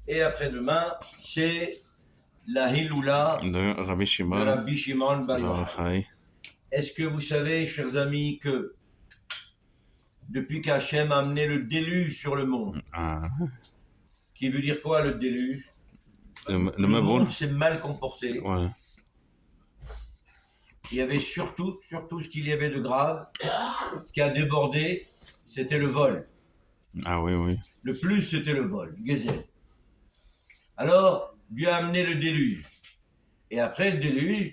Et après-demain, c'est la Hiloula de Rabbi de Shimon Rabbi Shimon Bar Bar Yochai. Yochai. Est-ce que vous savez, chers amis, que depuis qu'Hachem a amené le déluge sur le monde, Ah, qui veut dire quoi le déluge? le Le Maboul. monde s'est mal comporté. Ouais. Il y avait surtout ce qu'il y avait de grave, ce qui a débordé, c'était le vol. Ah oui, oui. Le plus, c'était le vol, Gezel. Alors, Dieu a amené le déluge. Et après le déluge,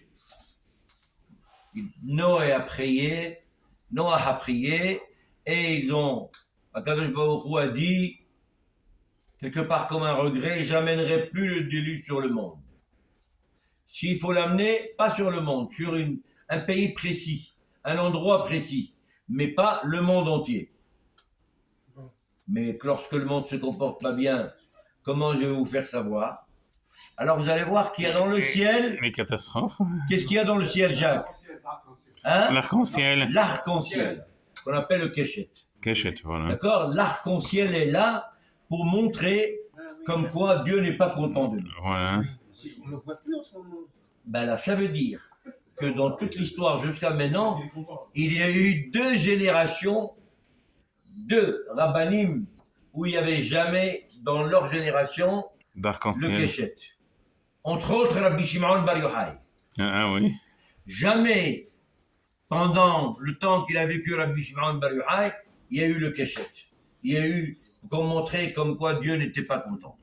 Noé a prié, et ils ont, Akadosh Baruch Hu a dit, quelque part comme un regret, j'amènerai plus le déluge sur le monde. S'il faut l'amener, pas sur le monde, sur un pays précis, un endroit précis, mais pas le monde entier. Mais lorsque le monde se comporte pas bien, comment je vais vous faire savoir? Alors vous allez voir qu'il y a dans le ciel. Les catastrophes. Qu'est-ce qu'il y a dans le ciel, Jacques? Hein? L'arc-en-ciel. L'arc-en-ciel, qu'on appelle le Keshet. Cachette, voilà. D'accord? L'arc-en-ciel est là pour montrer comme quoi Dieu n'est pas content de nous. Voilà. On ne le voit plus en ce moment. Ben là, ça veut dire que dans toute l'histoire jusqu'à maintenant, il y a eu 2 générations, 2 rabbanim, où il n'y avait jamais dans leur génération le D'arc-en-ciel. Keshet. Entre autres, Rabbi Shimon Bar Yochai. Ah oui. Jamais, pendant le temps qu'il a vécu Rabbi Shimon Bar Yochai, il y a eu le Keshet. Il y a eu, pour montrer comme quoi Dieu n'était pas content.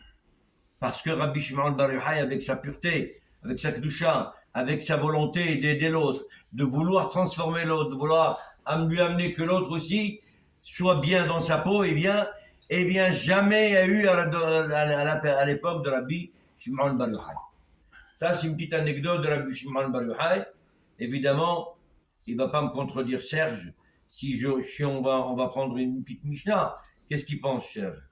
Parce que Rabbi Shimon Bar Yochai, avec sa pureté, avec sa kedusha, avec sa volonté d'aider l'autre, de vouloir transformer l'autre, de vouloir lui amener que l'autre aussi soit bien dans sa peau, eh bien jamais il y a eu à l'époque de Rabbi Shimon Bar Yochai. Ça, c'est une petite anecdote de Rabbi Shimon Bar Yochai. Évidemment, il ne va pas me contredire Serge si on va prendre une petite Mishnah. Qu'est-ce qu'il pense, Serge?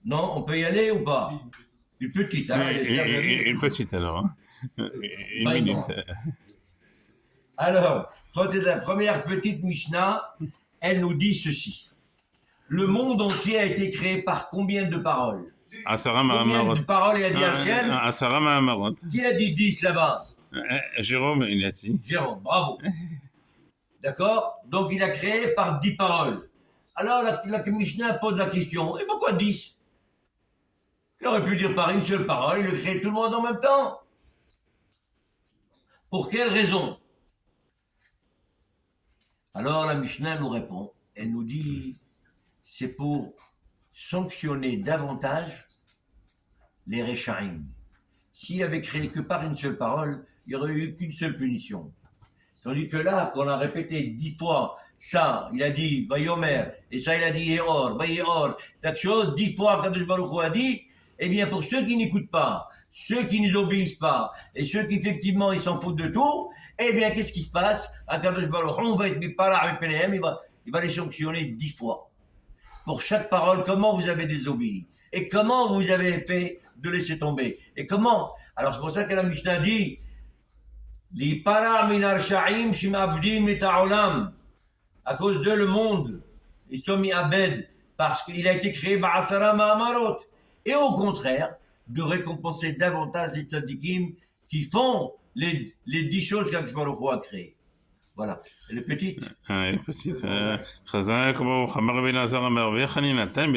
Non, on peut y aller ou pas? Une petite, hein? Une petite alors. Hein. Une Bah, minute. non. Alors, la première petite Mishnah, elle nous dit ceci. Le monde entier a été créé par combien de paroles? Asara Combien Mahamarot. de paroles il a dit Hachem? Asara Mahamarot. Qui a dit 10 là-bas? Jérôme, il a dit. Jérôme, bravo. D'accord? Donc il a créé par 10 paroles. Alors la Mishnah pose la question, et pourquoi 10? Il aurait pu dire par une seule parole, il a créé tout le monde en même temps. Pour quelle raison? Alors la Mishnah nous répond, elle nous dit, c'est pour sanctionner davantage les Rechaim. S'il avait créé que par une seule parole, il n'y aurait eu qu'une seule punition. Tandis que là, qu'on a répété 10 fois, ça, il a dit Vayomer, et ça, il a dit Yeor, Vayeor, quelque chose, 10 fois, Kadosh Baruch Hu a dit, eh bien, pour ceux qui n'écoutent pas, ceux qui ne obéissent pas, et ceux qui, effectivement, ils s'en foutent de tout, eh bien, qu'est-ce qui se passe? Kadosh Baruch Hu, on va être il va les sanctionner 10 fois. Pour chaque parole, comment vous avez désobéi? Et comment vous avez fait de laisser tomber? Et comment? Alors, c'est pour ça que la Mishnah dit, à cause de le monde, ils sont mis à bed parce qu'il a été créé Ba'asara Mahamarot. Et au contraire, de récompenser davantage les tzadikim qui font les 10 choses qu'Akadosh Baruch Hu a créées. Voilà. Elle est petite. petite. Chazak, Baruch Amar Ben Azar Amar, Vechanina, Tam,